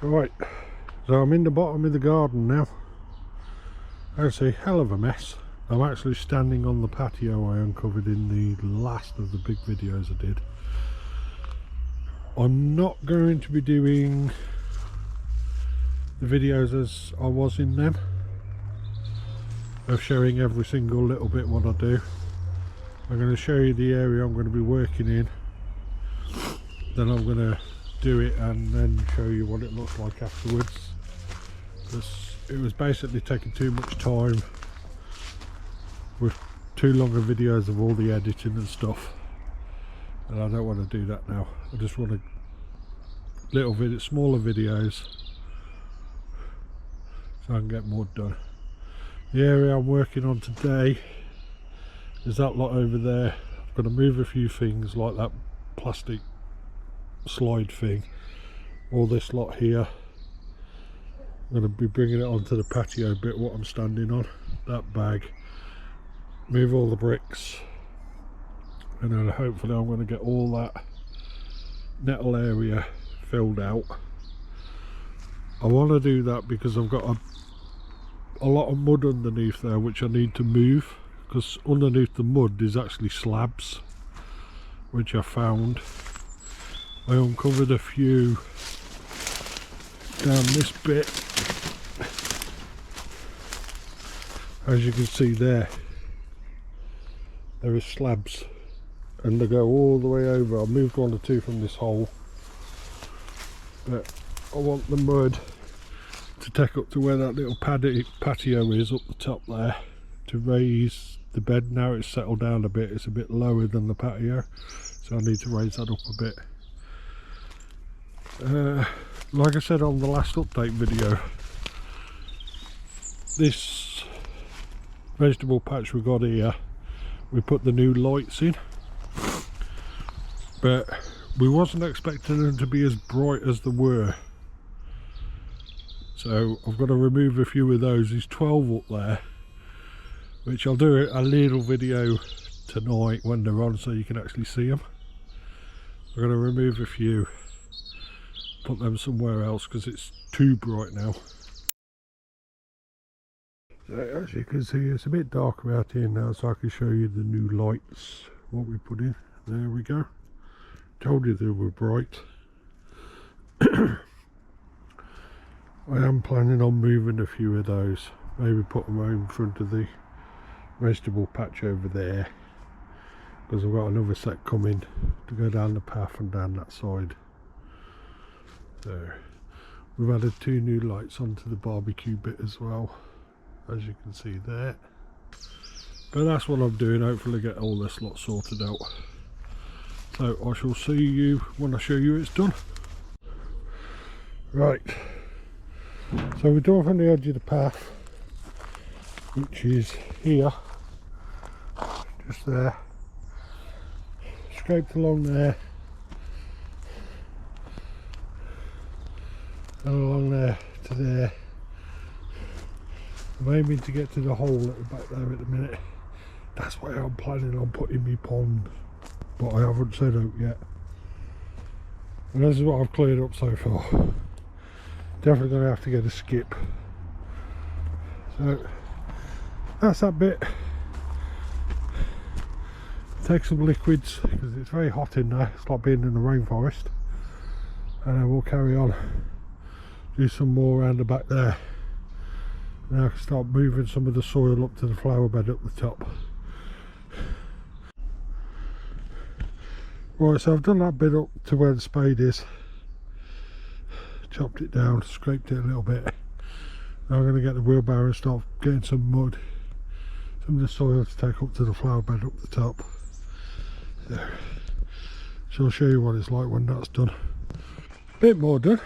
Right, so I'm in the bottom of the garden now. That's a hell of a mess. I'm actually standing on the patio I uncovered in the last of the big videos I did. I'm not going to be doing the videos as I was in them, of showing every single little bit what I do. I'm going to show you the area I'm going to be working in, then I'm going to do it and then show you what it looks like afterwards, because it was basically taking too much time with too long of videos of all the editing and stuff, and I don't want to do that now. I just want smaller videos so I can get more done. The area I'm working on today is that lot over there. I've got to move a few things like that plastic slide thing, all this lot here. I'm going to be bringing it onto the patio bit what I'm standing on, that bag, move all the bricks, and then hopefully I'm going to get all that nettle area filled out. I want to do that because I've got a lot of mud underneath there which I need to move, because underneath the mud is actually slabs which I found. I uncovered a few down this bit, as you can see there is slabs, and they go all the way over. I moved one or two from this hole, but I want the mud to take up to where that little patio is up the top there, to raise the bed. Now it's settled down a bit, it's a bit lower than the patio, so I need to raise that up a bit. Like I said on the last update video, this vegetable patch we got here, we put the new lights in, but we wasn't expecting them to be as bright as they were, so I've got to remove a few of those. There's 12 up there, which I'll do a little video tonight when they're on so you can actually see them. I'm going to remove a few, put them somewhere else because it's too bright now. So as you can see, it's a bit dark out here now, so I can show you the new lights, what we put in. There we go. Told you they were bright. I am planning on moving a few of those, maybe put them in front of the vegetable patch over there, because I've got another set coming to go down the path and down that side. So we've added 2 new lights onto the barbecue bit as well, as you can see there. But that's what I'm doing, hopefully get all this lot sorted out. So I shall see you when I show you it's done. Right, so we're done from the edge of the path, which is here, just there, scraped along there and along there to there. I'm aiming to get to the hole at the back there at the minute. That's where I'm planning on putting my pond, but I haven't set out yet. And this is what I've cleared up so far. Definitely going to have to get a skip. So that's that bit. Take some liquids because it's very hot in there. It's like being in the rainforest. And then we'll carry on. Do some more around the back there. Now I can start moving some of the soil up to the flower bed up the top. Right, so I've done that bit up to where the spade is. Chopped it down, scraped it a little bit. Now I'm going to get the wheelbarrow and start getting some mud, some of the soil to take up to the flower bed up the top. So I'll show you what it's like when that's done. Bit more done.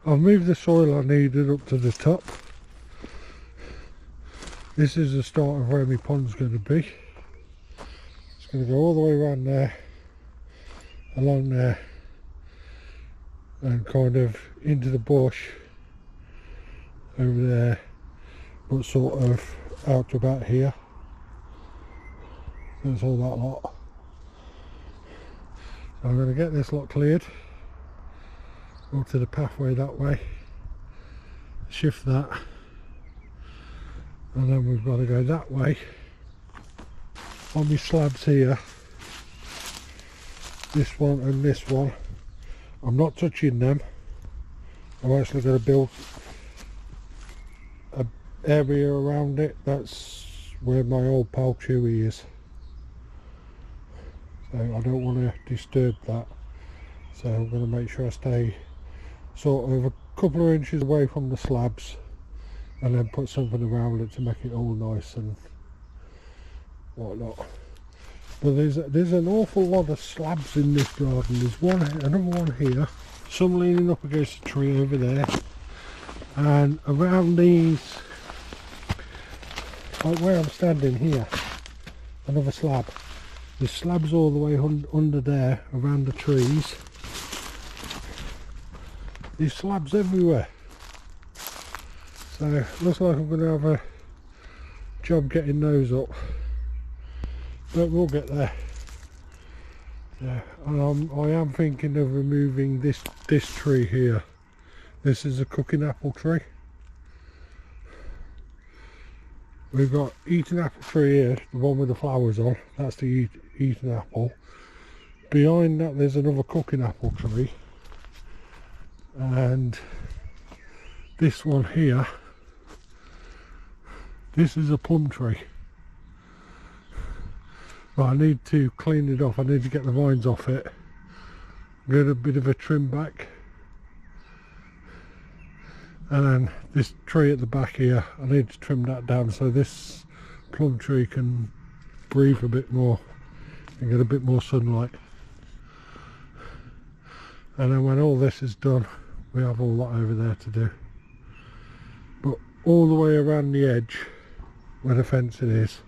I've moved the soil I needed up to the top. This is the start of where my pond's going to be. It's going to go all the way around there, along there, and kind of into the bush over there, but sort of out to about here. That's all that lot. So I'm going to get this lot cleared, Go to the pathway that way, shift that, and then we've got to go that way on my slabs here, this one and this one. I'm not touching them. I'm actually going to build an area around it. That's where my old pal Chewy is, so I don't want to disturb that, so I'm going to make sure I stay sort of a couple of inches away from the slabs and then put something around it to make it all nice and whatnot. But there's an awful lot of slabs in this garden. There's another one here, some leaning up against a tree over there, and around these, like where I'm standing here, another slab. There's slabs all the way under there around the trees. There's slabs everywhere. So looks like I'm going to have a job getting those up, but we'll get there. Yeah, I am thinking of removing this tree here. This is a cooking apple tree. We've got eating apple tree here, the one with the flowers on. That's the eating apple. Behind that there's another cooking apple tree, and this one here, this is a plum tree. But I need to clean it off. I need to get the vines off it, get a bit of a trim back, and then this tree at the back here, I need to trim that down so this plum tree can breathe a bit more and get a bit more sunlight. And then when all this is done, we have all that over there to do. But all the way around the edge where the fencing is,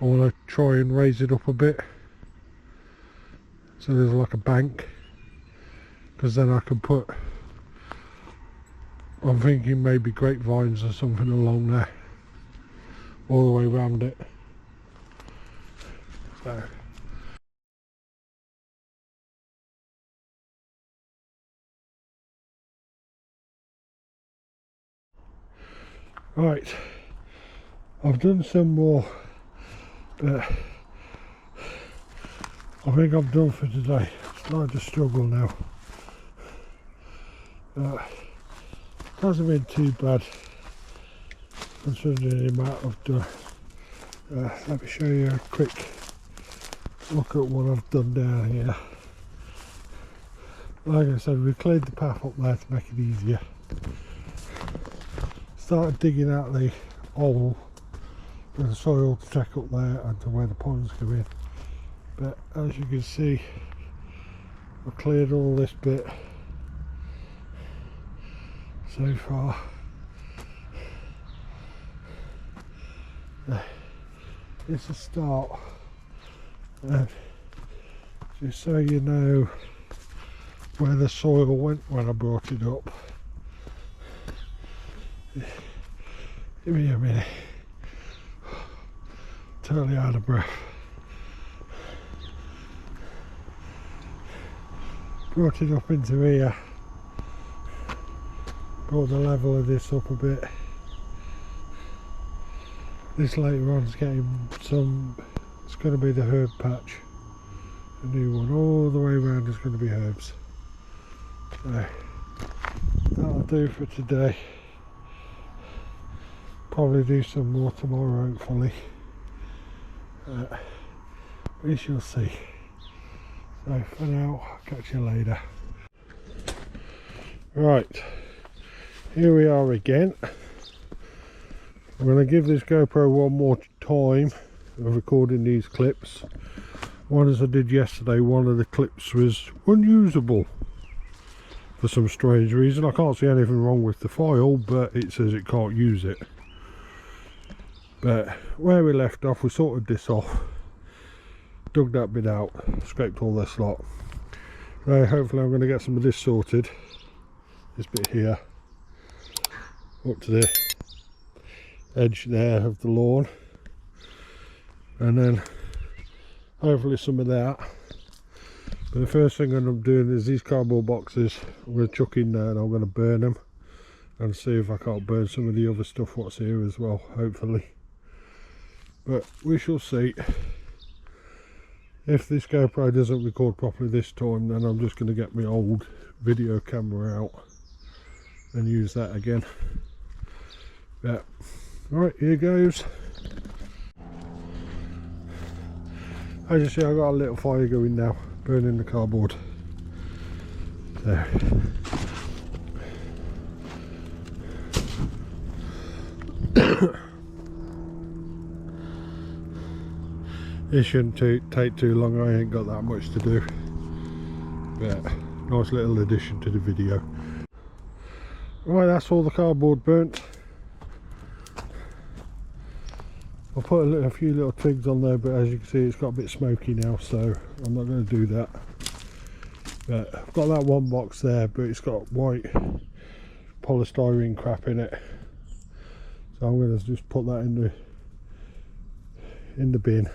I want to try and raise it up a bit so there's like a bank, because then I can put, I'm thinking maybe grapevines or something along there all the way around it. So right, I've done some more, but I think I'm done for today. I'm starting to struggle now. It hasn't been too bad considering the amount I've done. Let me show you a quick look at what I've done down here. Like I said, we cleared the path up there to make it easier. Started digging out the hole for the soil to take up there and to where the ponds go in. But as you can see, I've cleared all this bit so far. It's a start, and just so you know where the soil went when I brought it up. Give me a minute. Totally out of breath. Brought it up into here. Brought the level of this up a bit. This later on is getting some, it's going to be the herb patch. A new one. All the way around is going to be herbs. So that'll do for today. Probably do some more tomorrow, hopefully. We shall see. So for now, I'll catch you later. Right, here we are again. I'm going to give this GoPro one more time of recording these clips. One, as I did yesterday, one of the clips was unusable for some strange reason. I can't see anything wrong with the file, but it says it can't use it. But where we left off, we sorted this off, dug that bit out, scraped all this lot. So hopefully I'm going to get some of this sorted, this bit here, up to the edge there of the lawn, and then hopefully some of that. But the first thing I'm doing is these cardboard boxes I'm going to chuck in there, and I'm going to burn them and see if I can't burn some of the other stuff what's here as well, hopefully. But we shall see. If this GoPro doesn't record properly this time, then I'm just going to get my old video camera out and use that again. Yeah. Right, here goes. As you see, I've got a little fire going now, burning the cardboard. There. It shouldn't take too long, I ain't got that much to do. But nice little addition to the video. Right, that's all the cardboard burnt. I'll put a few little twigs on there, but as you can see it's got a bit smoky now, so I'm not going to do that. But I've got that one box there, but it's got white polystyrene crap in it. So I'm going to just put that in the bin.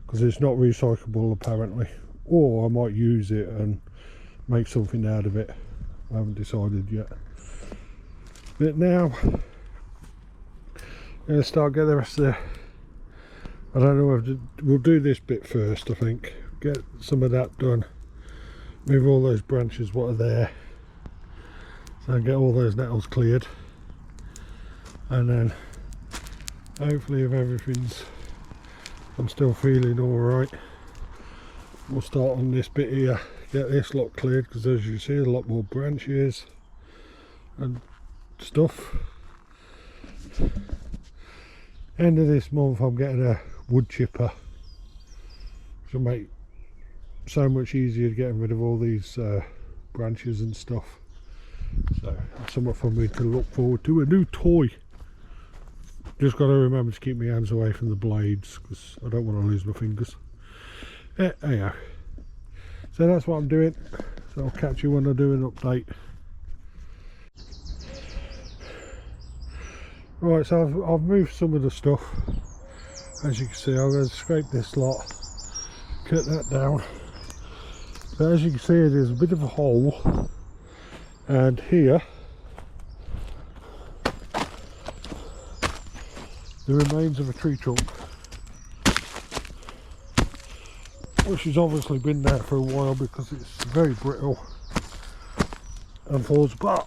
Because it's not recyclable apparently, or I might use it and make something out of it. I haven't decided yet. But now I'm going to start getting the rest of the, I don't know if we'll do this bit first. I think get some of that done, move all those branches what are there, so get all those nettles cleared, and then hopefully if I'm still feeling alright, we'll start on this bit here, get this lot cleared, because as you see a lot more branches and stuff. End of this month I'm getting a wood chipper, which will make so much easier getting rid of all these branches and stuff. So that's something for me to look forward to, a new toy. Just got to remember to keep my hands away from the blades, because I don't want to lose my fingers. Anyhow, so that's what I'm doing. So I'll catch you when I do an update. Right, so I've moved some of the stuff. As you can see, I'm going to scrape this lot, cut that down. But as you can see, there's a bit of a hole, and here the remains of a tree trunk, which has obviously been there for a while because it's very brittle and falls apart,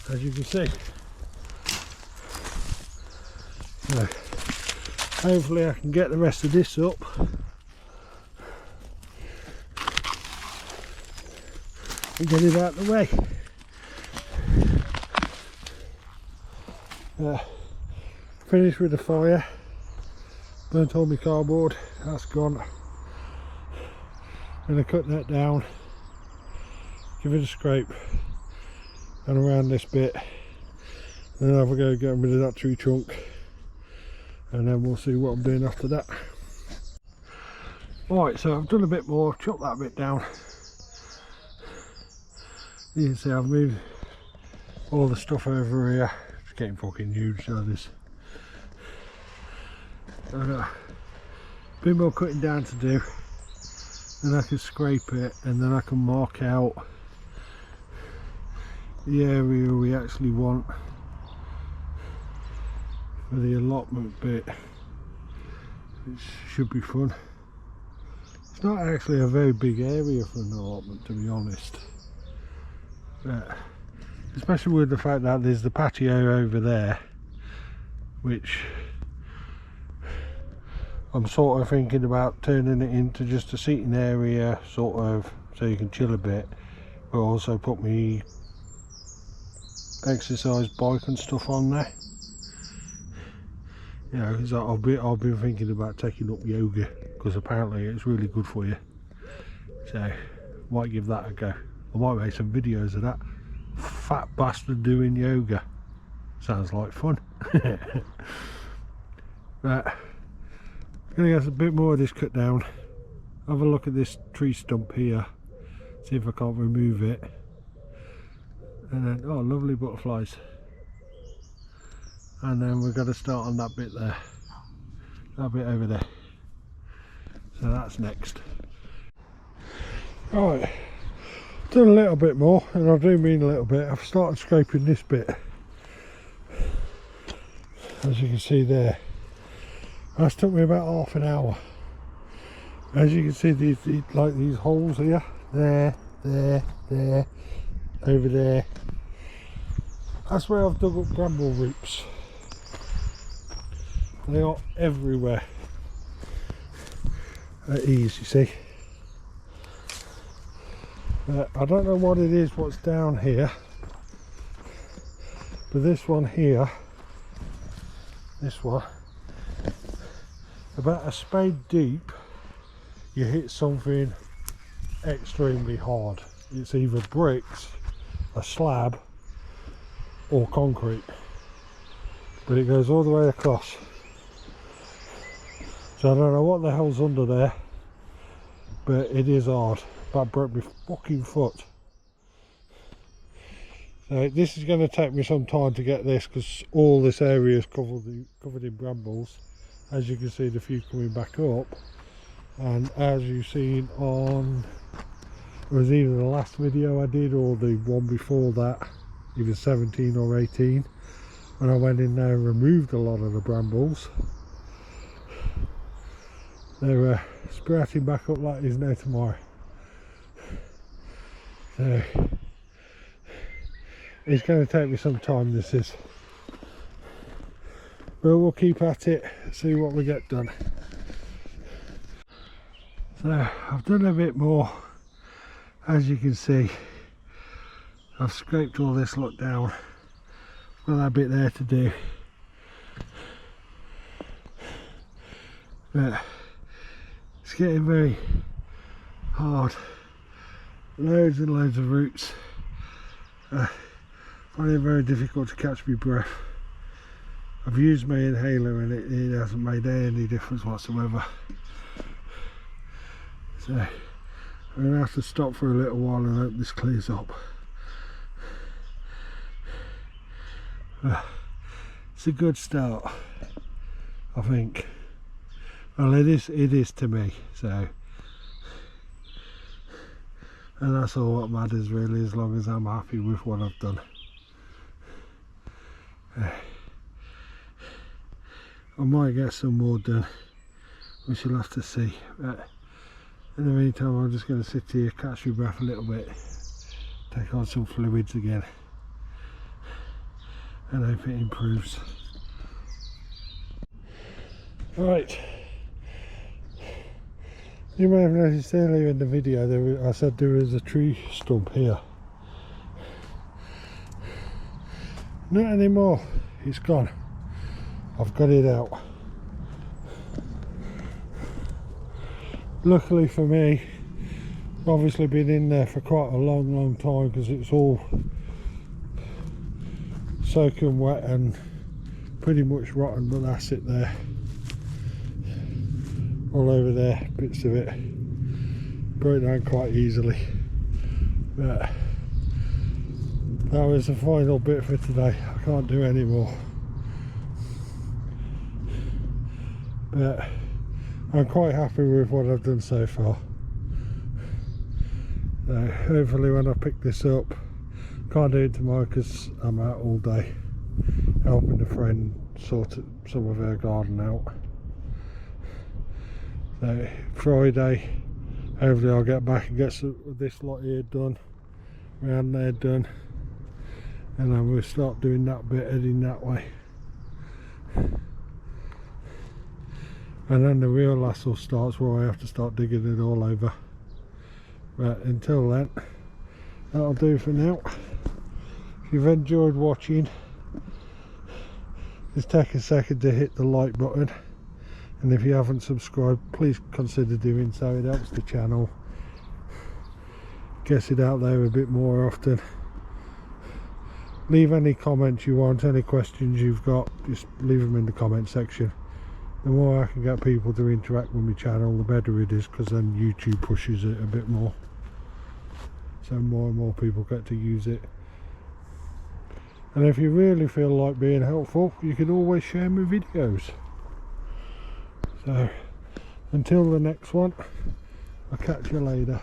as you can see. Now, hopefully I can get the rest of this up and get it out of the way. Finished with the fire, burnt all my cardboard, that's gone. Gonna cut that down, give it a scrape and around this bit, and then have a go getting rid of that tree trunk, and then we'll see what I'm doing after that. Right, so I've done a bit more, chopped that bit down. You can see I've moved all the stuff over here. It's getting fucking huge, so this. I've got a bit more cutting down to do, then I can scrape it, and then I can mark out the area we actually want for the allotment bit, which should be fun. It's not actually a very big area for an allotment, to be honest, but especially with the fact that there's the patio over there, which I'm sort of thinking about turning it into just a seating area, sort of, so you can chill a bit, but also put me exercise bike and stuff on there. You know, because I've been thinking about taking up yoga, because apparently it's really good for you. So might give that a go. I might make some videos of that. Fat bastard doing yoga. Sounds like fun. But I'm going to get a bit more of this cut down, have a look at this tree stump here, see if I can't remove it, and then, oh, lovely butterflies, and then we've got to start on that bit there, that bit over there. So that's next. Alright, done a little bit more, and I do mean a little bit. I've started scraping this bit, as you can see there. That's took me about half an hour. As you can see, these holes here, there, over there. That's where I've dug up bramble roots. They are everywhere at ease, you see. I don't know what it is, what's down here, but this one here, this one, about a spade deep, you hit something extremely hard. It's either bricks, a slab, or concrete, but it goes all the way across. So I don't know what the hell's under there, but it is hard. That broke my fucking foot. So this is going to take me some time to get this, because all this area is covered in brambles. As you can see, the few coming back up, and as you've seen on, it was either the last video I did or the one before that, either 17 or 18, when I went in there and removed a lot of the brambles. They were sprouting back up like there's no tomorrow. So it's going to take me some time, this is, but we'll keep at it, see what we get done. So I've done a bit more. As you can see, I've scraped all this lot down. Got that bit there to do, but it's getting very hard. Loads and loads of roots. Finding it very difficult to catch my breath. I've used my inhaler and it hasn't made any difference whatsoever. So I'm going to have to stop for a little while and hope this clears up. It's a good start, I think. Well, it is to me, so, and that's all that matters really, as long as I'm happy with what I've done. I might get some more done, we shall have to see. But in the meantime, I'm just going to sit here, catch my breath a little bit, take on some fluids again, and hope it improves. Right, you may have noticed earlier in the video I said there was a tree stump here. Not anymore, it's gone. I've got it out. Luckily for me, I've obviously been in there for quite a long time, because it's all soaking wet and pretty much rotten, but that's it there. All over there, bits of it broke down quite easily. But that was the final bit for today. I can't do any more. But I'm quite happy with what I've done so far. So hopefully when I pick this up, can't do it tomorrow because I'm out all day helping a friend sort some of her garden out. So Friday, hopefully I'll get back and get some of this lot here done, round there done, and then we'll start doing that bit, heading that way. And then the real hassle starts, where I have to start digging it all over. But until then, that'll do for now. If you've enjoyed watching, just take a second to hit the like button, and if you haven't subscribed, please consider doing so. It helps the channel, gets it out there a bit more often. Leave any comments you want, any questions you've got, just leave them in the comment section. The more I can get people to interact with my channel, the better it is, because then YouTube pushes it a bit more, so more and more people get to use it. And if you really feel like being helpful, you can always share my videos. So Until the next one, I'll catch you later.